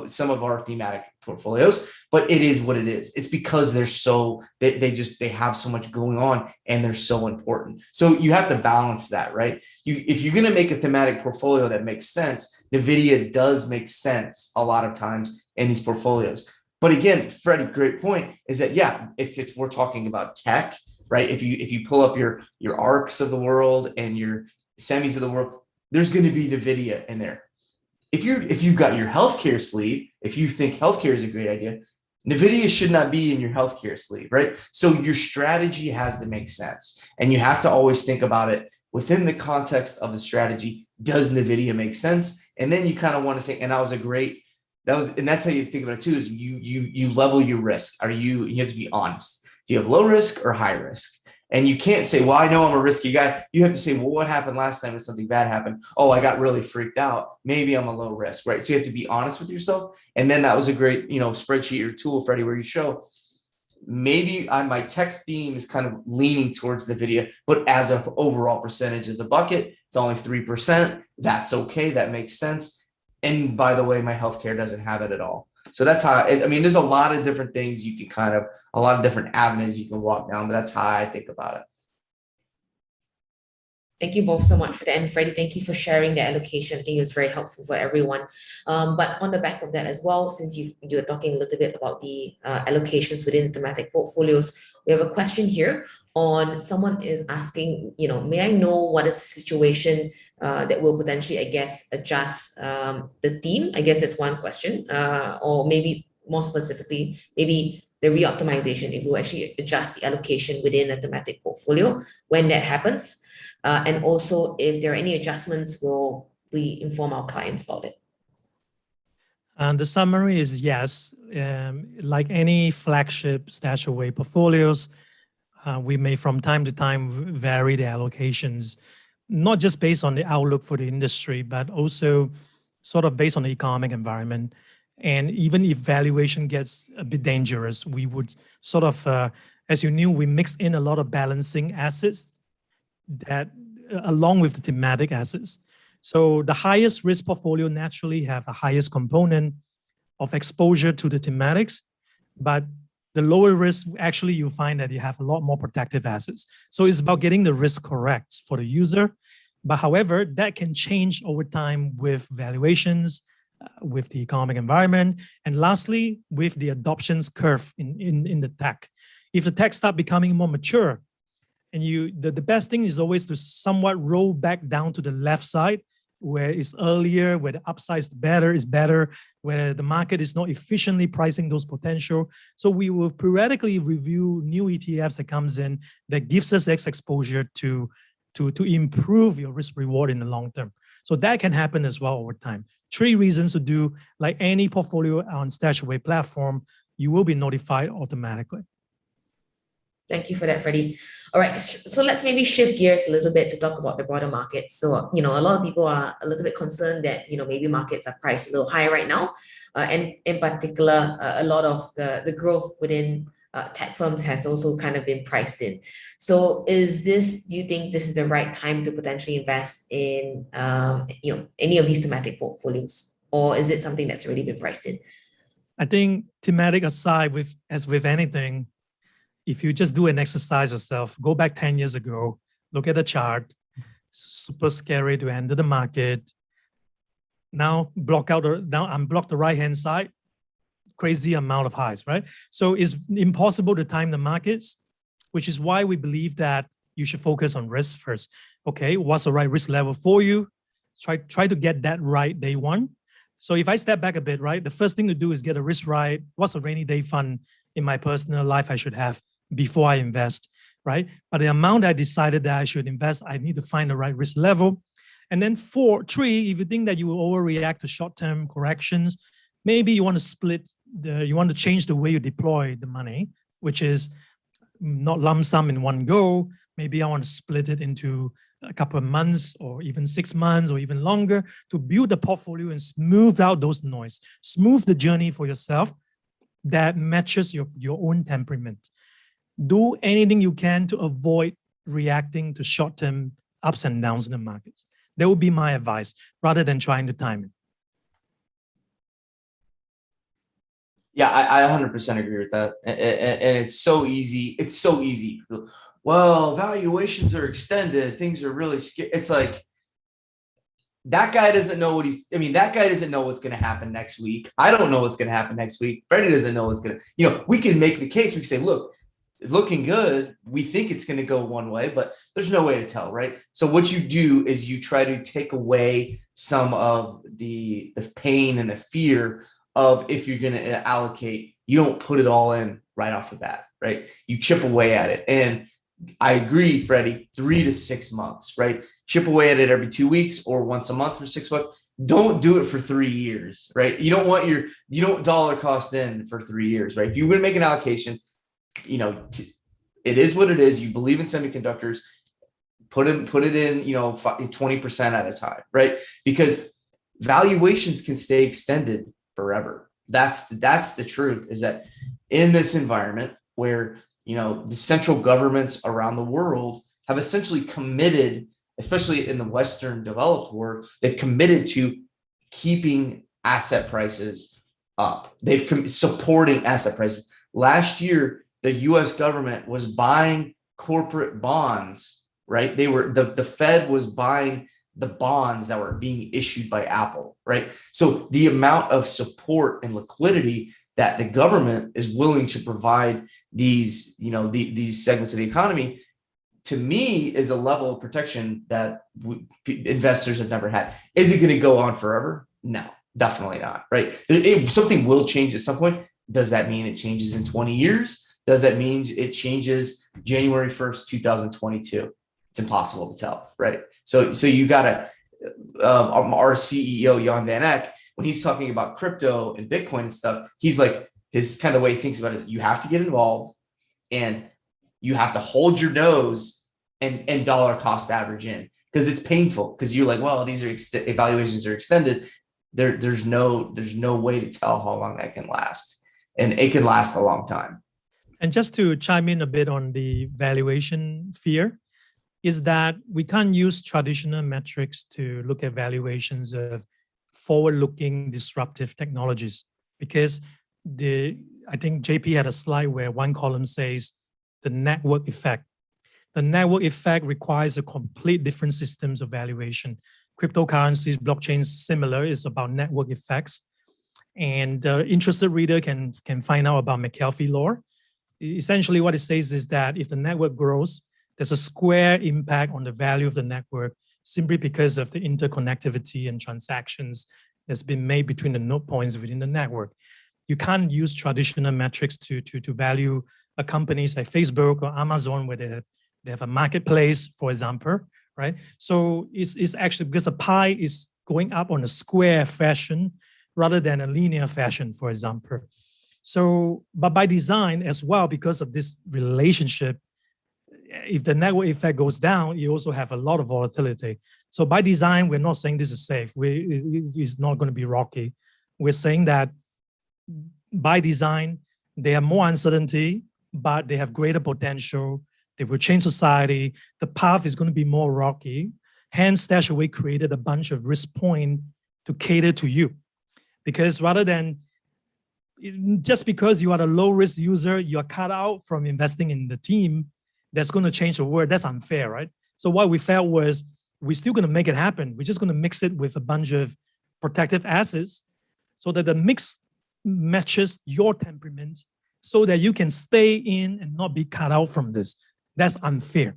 some of our thematic portfolios, but it is what it is. It's because they have so much going on, and they're so important. So you have to balance that, right? If you're going to make a thematic portfolio that makes sense, NVIDIA does make sense a lot of times in these portfolios. But again, Freddie, great point is that, yeah, if we're talking about tech, right? If you pull up your ARCs of the world and your semis of the world, there's going to be NVIDIA in there. If you've got your healthcare sleeve, if you think healthcare is a great idea, NVIDIA should not be in your healthcare sleeve, right? So your strategy has to make sense, and you have to always think about it within the context of the strategy. Does NVIDIA make sense? And then you kind of want to think, and that's how you think about it too, is you level your risk. You have to be honest. Do you have low risk or high risk? And you can't say, well, I know I'm a risky guy. You have to say, well, what happened last time when something bad happened? Oh, I got really freaked out. Maybe I'm a low risk, right? So you have to be honest with yourself. And then that was a great, spreadsheet or tool, Freddie, where you show maybe my tech theme is kind of leaning towards NVIDIA, but as an overall percentage of the bucket, it's only 3%. That's okay. That makes sense. And by the way, my healthcare doesn't have it at all. So that's how, there's a lot of different things you can a lot of different avenues you can walk down, but that's how I think about it. Thank you both so much for that. And Freddie, thank you for sharing the allocation. I think it was very helpful for everyone. But on the back of that as well, since you were talking a little bit about the allocations within thematic portfolios, we have a question here on someone is asking, may I know what is the situation that will potentially, adjust the theme? I guess that's one question. Or maybe more specifically, maybe the re-optimization, it will actually adjust the allocation within a thematic portfolio when that happens. And also, if there are any adjustments, will we inform our clients about it? And the summary is yes. Like any flagship StashAway portfolios, we may from time to time vary the allocations, not just based on the outlook for the industry, but also sort of based on the economic environment. And even if valuation gets a bit dangerous, we would sort of, as you knew, we mixed in a lot of balancing assets that along with the thematic assets. So the highest risk portfolio naturally have a highest component of exposure to the thematics, but The lower risk, actually, you find that you have a lot more protective assets. So it's about getting the risk correct for the user. But however, that can change over time with valuations, with the economic environment, and lastly, with the adoptions curve in the tech. If the tech start becoming more mature, and the best thing is always to somewhat roll back down to the left side, where it's earlier, where the upside is better, where the market is not efficiently pricing those potential. So we will periodically review new ETFs that comes in that gives us X exposure to improve your risk reward in the long term. So that can happen as well over time. 3 reasons to do, like any portfolio on StashAway platform, you will be notified automatically. Thank you for that, Freddie. All right, so let's maybe shift gears a little bit to talk about the broader market. So, a lot of people are a little bit concerned that, maybe markets are priced a little high right now. And in particular, a lot of the growth within tech firms has also kind of been priced in. So do you think this is the right time to potentially invest in, any of these thematic portfolios? Or is it something that's already been priced in? I think thematic aside, as with anything, if you just do an exercise yourself, go back 10 years ago, look at the chart, super scary to enter the market. Now unblock the right-hand side, crazy amount of highs, right? So it's impossible to time the markets, which is why we believe that you should focus on risk first. Okay, what's the right risk level for you? Try to get that right day one. So if I step back a bit, right, the first thing to do is get a risk right. What's a rainy day fund in my personal life I should have before I invest, right? But the amount I decided that I should invest, I need to find the right risk level. And then 3, if you think that you will overreact to short-term corrections, maybe you want to change the way you deploy the money, which is not lump sum in one go. Maybe I want to split it into a couple of months or even 6 months or even longer to build a portfolio and smooth out those noise, smooth the journey for yourself that matches your own temperament. Do anything you can to avoid reacting to short-term ups and downs in the markets. That would be my advice, rather than trying to time it. Yeah, I 100% agree with that. And it's so easy. It's so easy. Well, valuations are extended. Things are really scary. It's like, that guy doesn't know that guy doesn't know what's going to happen next week. I don't know what's going to happen next week. Freddie doesn't know what's going to, we can make the case. We can say, look, it's looking good. We think it's going to go one way, but there's no way to tell, right? So what you do is you try to take away some of the pain and the fear of, if you're going to allocate, you don't put it all in right off the bat, right? You chip away at it. And I agree, Freddie, 3 to 6 months, right? Chip away at it every 2 weeks or once a month for 6 months. Don't do it for 3 years, right? You don't dollar cost in for 3 years, right? If you're going to make an allocation, it is what it is. You believe in semiconductors, put it in, 20% at a time, right? Because valuations can stay extended forever. That's the truth, is that in this environment where, the central governments around the world have essentially committed, especially in the Western developed world, they've committed to keeping asset prices up. They've supporting asset prices. Last year, the U.S. government was buying corporate bonds, right? The Fed was buying the bonds that were being issued by Apple, right? So the amount of support and liquidity that the government is willing to provide these segments of the economy, to me, is a level of protection that investors have never had. Is it going to go on forever? No, definitely not, right? Something will change at some point. Does that mean it changes in 20 years? Does that mean it changes January 1st, 2022? It's impossible to tell, right? So you got to, our CEO, VanEck, when he's talking about crypto and Bitcoin and stuff, he's like, his kind of way he thinks about it is, you have to get involved and you have to hold your nose and dollar cost average in, because it's painful, because you're like, well, these are evaluations are extended. There's no way to tell how long that can last, and it can last a long time. And just to chime in a bit on the valuation fear, is that we can't use traditional metrics to look at valuations of forward-looking disruptive technologies, because I think JP had a slide where one column says the network effect. The network effect requires a complete different systems of valuation. Cryptocurrencies, blockchains, similar, is about network effects. And the interested reader can find out about McAfee law. Essentially, what it says is that if the network grows, there's a square impact on the value of the network simply because of the interconnectivity and transactions that's been made between the node points within the network. You can't use traditional metrics to value a companies like Facebook or Amazon where they have a marketplace, for example, right? So it's actually because the pie is going up on a square fashion rather than a linear fashion, for example. So, but by design as well, because of this relationship, if the network effect goes down, you also have a lot of volatility. So by design, we're not saying this is safe. It's not going to be rocky. We're saying that by design, they have more uncertainty, but they have greater potential. They will change society. The path is going to be more rocky. Hence, StashAway created a bunch of risk points to cater to you. Because rather than just because you are a low risk user, you are cut out from investing in the team that's going to change the world. That's unfair, right? So what we felt was we're still going to make it happen. We're just going to mix it with a bunch of protective assets so that the mix matches your temperament so that you can stay in and not be cut out from this. That's unfair.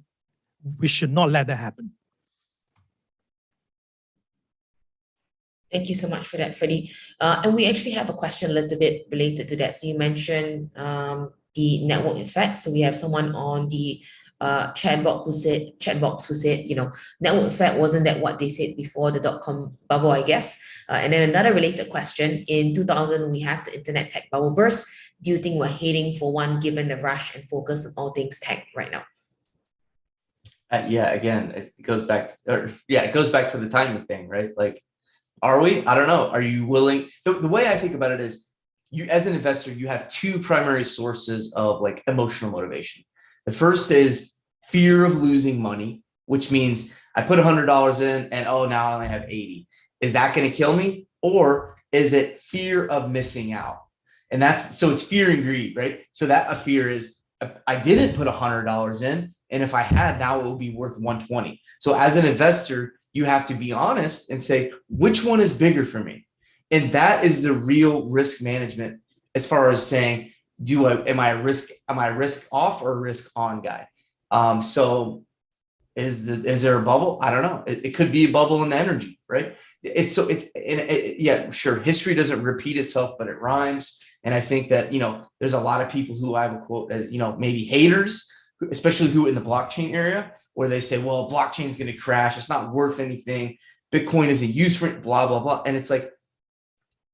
We should not let that happen. Thank you so much for that, Freddie. And we actually have a question a little bit related to that. So you mentioned the network effect. So we have someone on the chat box who said, network effect, wasn't that what they said before the dot-com bubble, I guess? And then another related question, in 2000, we have the internet tech bubble burst. Do you think we're heading for one given the rush and focus on all things tech right now? Yeah, again, it goes back to the timing thing, right? Like, are we? I don't know. Are you willing? The way I think about it is, you as an investor, you have two primary sources of like emotional motivation. The first is fear of losing money, which means I put $100 in and now I only have 80. Is that going to kill me? Or is it fear of missing out? And so it's fear and greed, right? So that a fear is I didn't put $100 in, and if I had, now it will be worth 120. So as an investor, you have to be honest and say, which one is bigger for me? And that is the real risk management as far as saying, am I a risk off or a risk on guy? So is there a bubble? I don't know. It could be a bubble in energy, right? Yeah, sure. History doesn't repeat itself, but it rhymes. And I think that, there's a lot of people who I would quote as, maybe haters, especially who in the blockchain area, where they say, well, blockchain is going to crash. It's not worth anything. Bitcoin isn't used for it, blah, blah, blah. And it's like,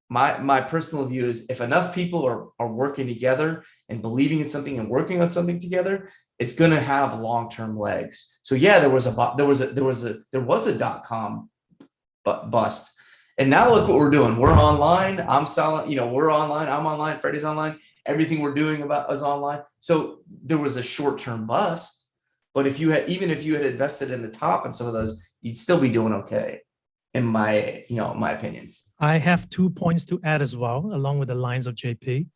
my personal view is if enough people are working together and believing in something and working on something together, it's going to have long-term legs. So yeah, there was a dot-com bust. And now look what we're doing. We're online. I'm selling, we're online. I'm online. Freddie's online. Everything we're doing is online. So there was a short-term bust, but even if you had invested in the top and some of those, you'd still be doing okay, in my opinion. I have 2 points to add as well, along with the lines of JP.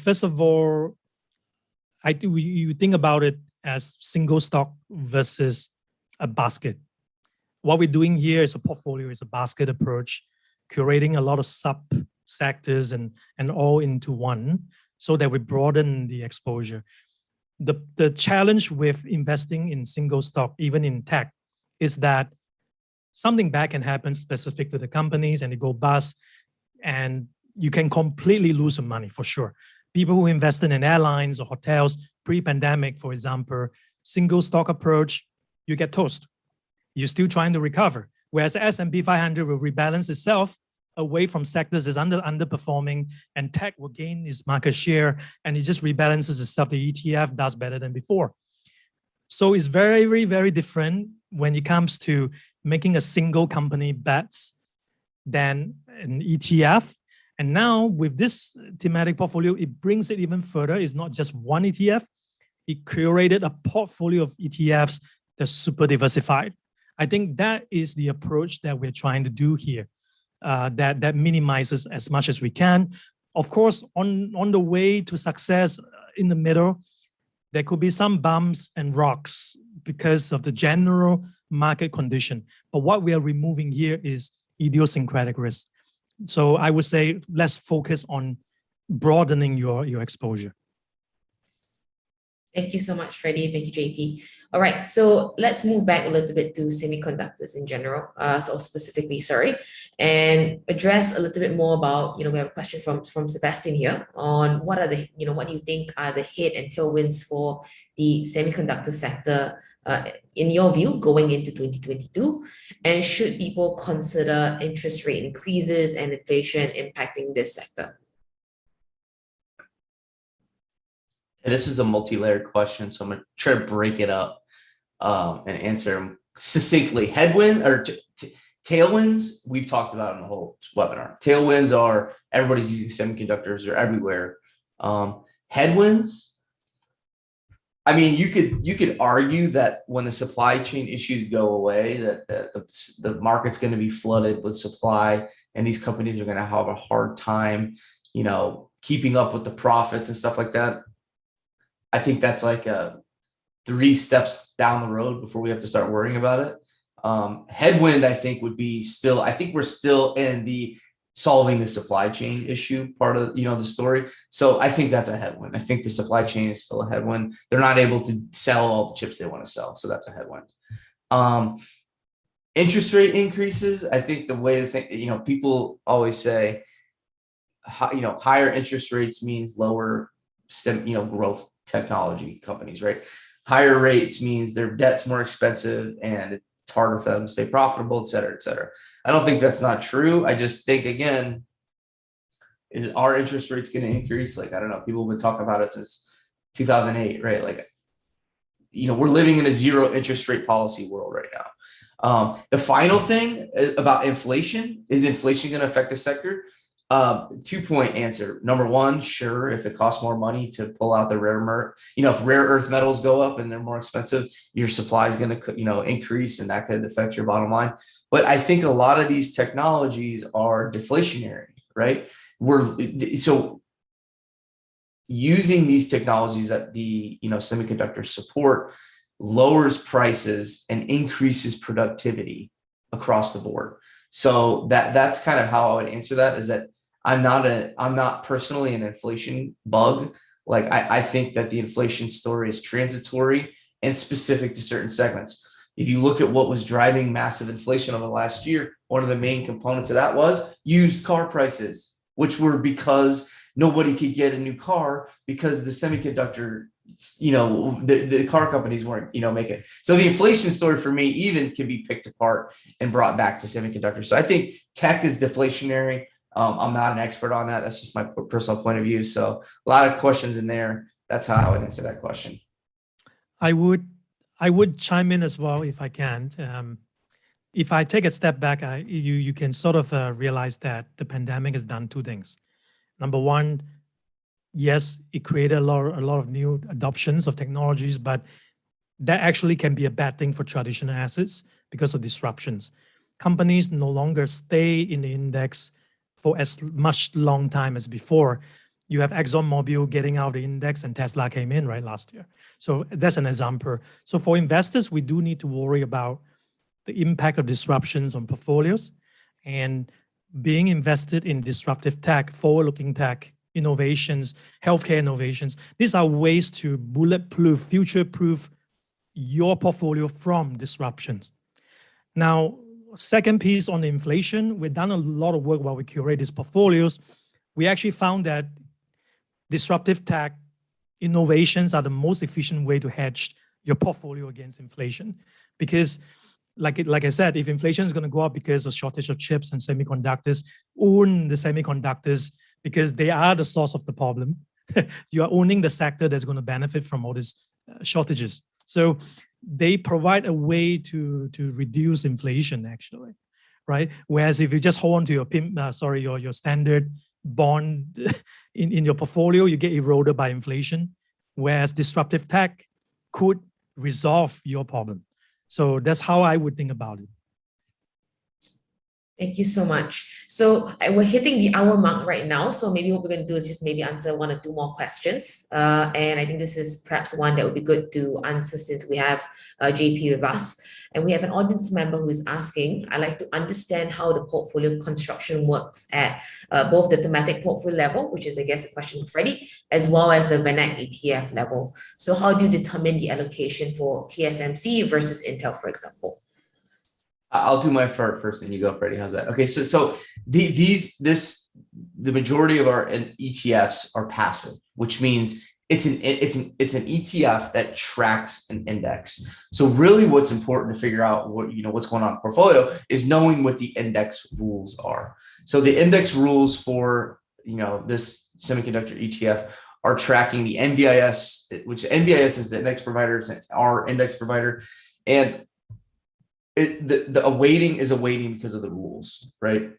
First of all, you think about it as single stock versus a basket. What we're doing here is a portfolio, is a basket approach, curating a lot of sub-sectors and all into one so that we broaden the exposure. The challenge with investing in single stock, even in tech, is that something bad can happen specific to the companies and they go bust, and you can completely lose some money for sure. People who invested in airlines or hotels pre-pandemic, for example, single stock approach, you get toast. You're still trying to recover. Whereas S&P 500 will rebalance itself away from sectors that's underperforming, and tech will gain its market share, and it just rebalances itself. The ETF does better than before. So it's very, very, very different when it comes to making a single company bets than an ETF. And now with this thematic portfolio, it brings it even further. It's not just one ETF. It curated a portfolio of ETFs that's super diversified. I think that is the approach that we're trying to do here, that minimizes as much as we can. Of course, on the way to success in the middle, there could be some bumps and rocks because of the general market condition. But what we are removing here is idiosyncratic risk. So I would say let's focus on broadening your exposure. Thank you so much, Freddie. Thank you, JP. All right, so let's move back a little bit to semiconductors in general, so specifically, and address a little bit more about, we have a question from Sebastian here on what do you think are the head and tailwinds for the semiconductor sector in your view going into 2022, and should people consider interest rate increases and inflation impacting this sector? And this is a multi-layered question, so I'm going to try to break it up and answer them succinctly. Headwind or tailwinds, we've talked about in the whole webinar. Tailwinds are everybody's using semiconductors, they're everywhere. Headwinds, I mean, you could argue that when the supply chain issues go away, that the market's going to be flooded with supply, and these companies are going to have a hard time, keeping up with the profits and stuff like that. I think that's like 3 steps down the road before we have to start worrying about it. Headwind, I think, would be I think we're still in the solving the supply chain issue part of, the story. So I think that's a headwind. I think the supply chain is still a headwind. They're not able to sell all the chips they want to sell. So that's a headwind. Interest rate increases. I think the way to think, people always say, higher interest rates means lower, growth technology companies, right? Higher rates means their debt's more expensive and it's harder for them to stay profitable, et cetera, et cetera. I don't think that's not true. I just think, again, is our interest rates going to increase? Like, I don't know. People have been talking about it since 2008, right? Like, we're living in a zero interest rate policy world right now. The final thing about inflation, is inflation going to affect the sector? 2-point answer. Number one, sure, if it costs more money to pull out the if rare earth metals go up and they're more expensive, your supply is going to, increase, and that could affect your bottom line. But I think a lot of these technologies are deflationary, right? So using these technologies that the, semiconductors support lowers prices and increases productivity across the board. So that's kind of how I would answer that, is that I'm not personally an inflation bug. Like, I think that the inflation story is transitory and specific to certain segments. If you look at what was driving massive inflation over the last year, one of the main components of that was used car prices, which were because nobody could get a new car because the semiconductor, the car companies weren't, making it. So the inflation story for me even can be picked apart and brought back to semiconductors. So I think tech is deflationary. I'm not an expert on that. That's just my personal point of view. So a lot of questions in there. That's how I would answer that question. I would chime in as well if I can. If I take a step back, you can sort of realize that the pandemic has done 2 things. Number one, yes, it created a lot of new adoptions of technologies, but that actually can be a bad thing for traditional assets because of disruptions. Companies no longer stay in the index for as much long time as before. You have ExxonMobil getting out of the index, and Tesla came in right last year. So that's an example. So for investors, we do need to worry about the impact of disruptions on portfolios, and being invested in disruptive tech, forward-looking tech, innovations, healthcare innovations. These are ways to bulletproof, future-proof your portfolio from disruptions. Now, second piece on inflation, we've done a lot of work while we curate these portfolios. We actually found that disruptive tech innovations are the most efficient way to hedge your portfolio against inflation. Because like I said, if inflation is going to go up because of shortage of chips and semiconductors, own the semiconductors because they are the source of the problem. You are owning the sector that's going to benefit from all these shortages. So they provide a way to reduce inflation, actually, right? Whereas if you just hold on to your standard bond in your portfolio, you get eroded by inflation. Whereas disruptive tech could resolve your problem. So that's how I would think about it. Thank you so much. So we're hitting the hour mark right now. So maybe what we're going to do is just maybe answer one or two more questions. And I think this is perhaps one that would be good to answer since we have JP with us. And we have an audience member who is asking, I'd like to understand how the portfolio construction works at both the thematic portfolio level, which is, I guess, a question for Freddie, as well as the VanEck ETF level. So how do you determine the allocation for TSMC versus Intel, for example? I'll do my first, and you go, Freddie. How's that? Okay, so the majority of our ETFs are passive, which means it's an ETF that tracks an index. So really, what's important to figure out what's going on in the portfolio is knowing what the index rules are. So the index rules for this semiconductor ETF are tracking the NVIS, which NVIS is the index provider, it's our index provider, and the awaiting is awaiting because of the rules, right?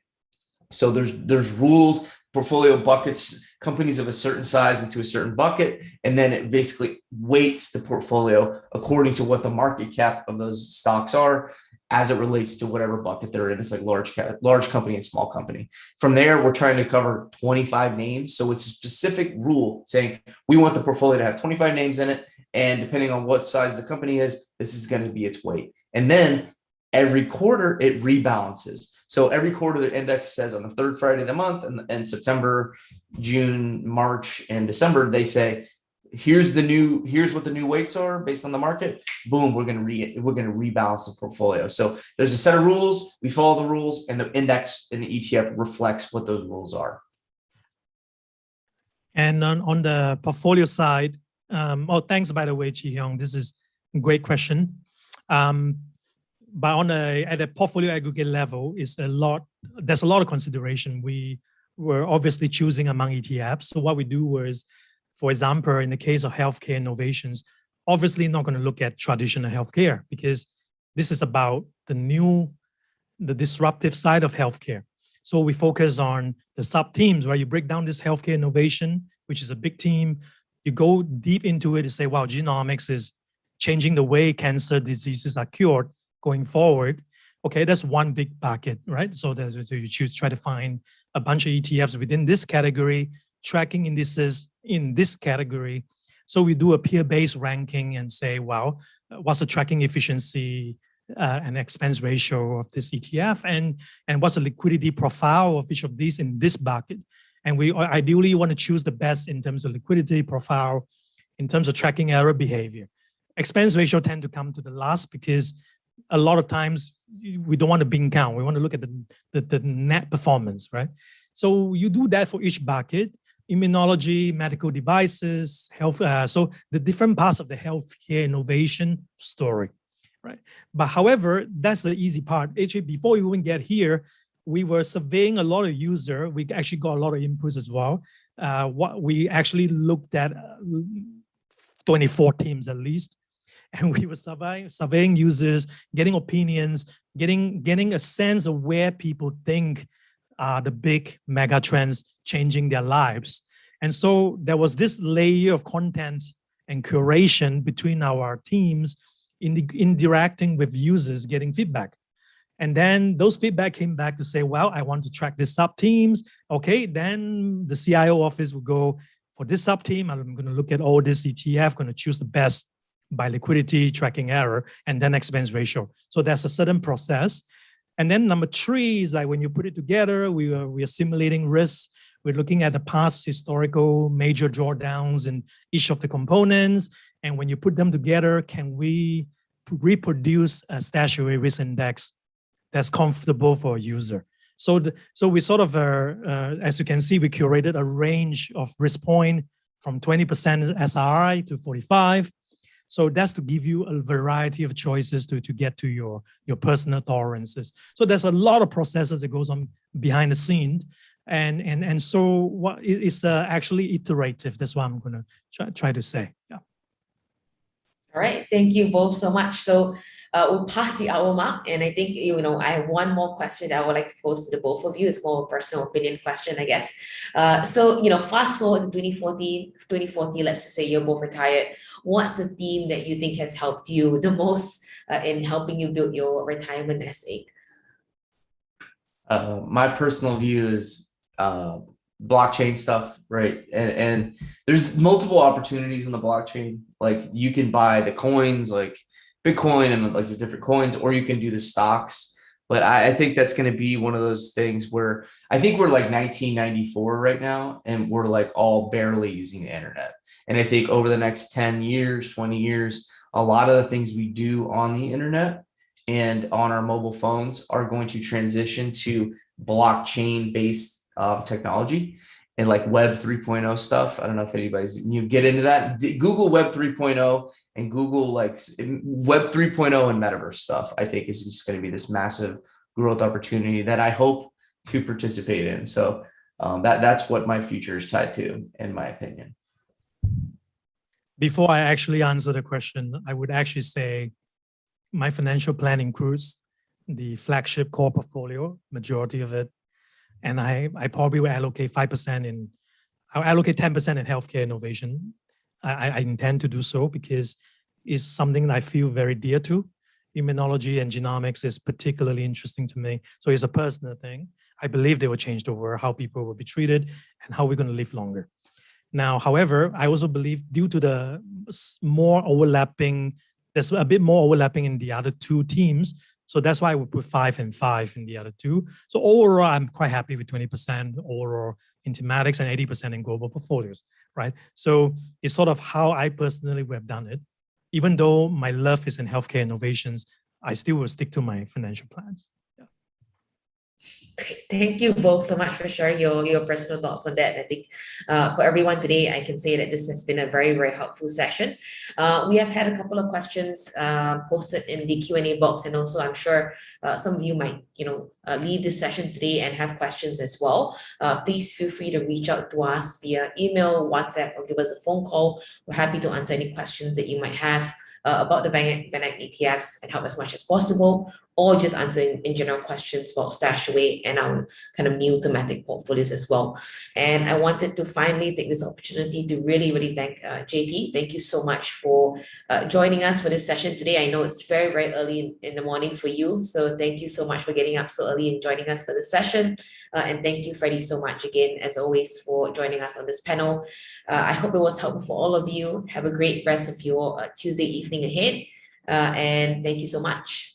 So there's rules, portfolio buckets, companies of a certain size into a certain bucket, and then it basically weights the portfolio according to what the market cap of those stocks are as it relates to whatever bucket they're in. It's like large company and small company. From there, we're trying to cover 25 names. So it's a specific rule saying we want the portfolio to have 25 names in it, and depending on what size the company is, this is going to be its weight. And then every quarter it rebalances. So every quarter the index says on the third Friday of the month, and September, June, March, and December, they say, here's what the new weights are based on the market. Boom, we're going to rebalance the portfolio. So there's a set of rules, we follow the rules, and the index in the ETF reflects what those rules are. And on the portfolio side, thanks, by the way, Chi-Hyung. This is a great question. But at a portfolio aggregate level, there's a lot of consideration. We were obviously choosing among ETFs. So what we do was, for example, in the case of healthcare innovations, obviously not going to look at traditional healthcare because this is about the disruptive side of healthcare. So we focus on the sub-teams where you break down this healthcare innovation, which is a big team. You go deep into it and say, wow, genomics is changing the way cancer diseases are cured going forward. Okay, that's one big bucket, right? So you try to find a bunch of ETFs within this category, tracking indices in this category. So we do a peer-based ranking and say, well, what's the tracking efficiency and expense ratio of this ETF, and what's the liquidity profile of each of these in this bucket? And we ideally want to choose the best in terms of liquidity profile, in terms of tracking error behavior. Expense ratio tend to come to the last because a lot of times we don't want to bean count. We want to look at the net performance, right? So you do that for each bucket: immunology, medical devices, health. So the different parts of the healthcare innovation story, right? But however, that's the easy part. Actually, before we even get here, we were surveying a lot of users. We actually got a lot of inputs as well. What we actually looked at 24 teams at least. And we were surveying users, getting opinions, getting a sense of where people think are the big mega trends changing their lives. And so there was this layer of content and curation between our teams in interacting with users, getting feedback. And then those feedback came back to say, well, I want to track this sub-teams. Okay, then the CIO office will go, for this sub-team, I'm going to look at all this ETF, going to choose the best by liquidity, tracking error, and then expense ratio. So there's a certain process. And then number 3 is like when you put it together, we are simulating risks. We're looking at the past historical major drawdowns in each of the components. And when you put them together, can we reproduce a StashAway risk index that's comfortable for a user? So we sort of, as you can see, we curated a range of risk point from 20% SRI to 45. So that's to give you a variety of choices to get to your personal tolerances. So there's a lot of processes that goes on behind the scenes. And so what it's actually iterative. That's what I'm going to try to say. Yeah. All right. Thank you both so much. So we'll pass the hour mark. And I think, I have one more question that I would like to pose to the both of you. It's more a personal opinion question, I guess. So, fast forward to 2040, let's just say you're both retired. What's the theme that you think has helped you the most in helping you build your retirement nest egg? my personal view is blockchain stuff, right? And there's multiple opportunities in the blockchain. Like you can buy the coins, like Bitcoin and like the different coins, or you can do the stocks. But I think that's going to be one of those things where I think we're like 1994 right now, and we're like all barely using the internet. And I think over the next 10 years, 20 years, a lot of the things we do on the internet and on our mobile phones are going to transition to blockchain based technology and like Web 3.0 stuff. I don't know if anybody's, you get into that. Google Web 3.0 and Google like Web 3.0 and Metaverse stuff, I think is just going to be this massive growth opportunity that I hope to participate in. So that's what my future is tied to, in my opinion. Before I actually answer the question, I would actually say my financial plan includes the flagship core portfolio, majority of it. And I probably will allocate 5% I'll allocate 10% in healthcare innovation. I intend to do so because it's something that I feel very dear to. Immunology and genomics is particularly interesting to me. So it's a personal thing. I believe they will change the world, how people will be treated and how we're going to live longer. Now, however, I also believe due to the more overlapping, there's a bit more overlapping in the other two teams. So that's why I would put 5 and 5 in the other two. So overall, I'm quite happy with 20% overall in thematics and 80% in global portfolios, right? So it's sort of how I personally would have done it. Even though my love is in healthcare innovations, I still will stick to my financial plans. Yeah. Great. Thank you both so much for sharing your personal thoughts on that. I think for everyone today, I can say that this has been a very, very helpful session. We have had a couple of questions posted in the Q&A box, and also I'm sure some of you might, leave this session today and have questions as well. Please feel free to reach out to us via email, WhatsApp, or give us a phone call. We're happy to answer any questions that you might have about the VanEck ETFs and help as much as possible, or just answering in general questions about StashAway and our kind of new thematic portfolios as well. And I wanted to finally take this opportunity to really, really thank JP. Thank you so much for joining us for this session today. I know it's very, very early in the morning for you. So thank you so much for getting up so early and joining us for this session. And thank you, Freddie, so much again, as always, for joining us on this panel. I hope it was helpful for all of you. Have a great rest of your Tuesday evening ahead. And thank you so much.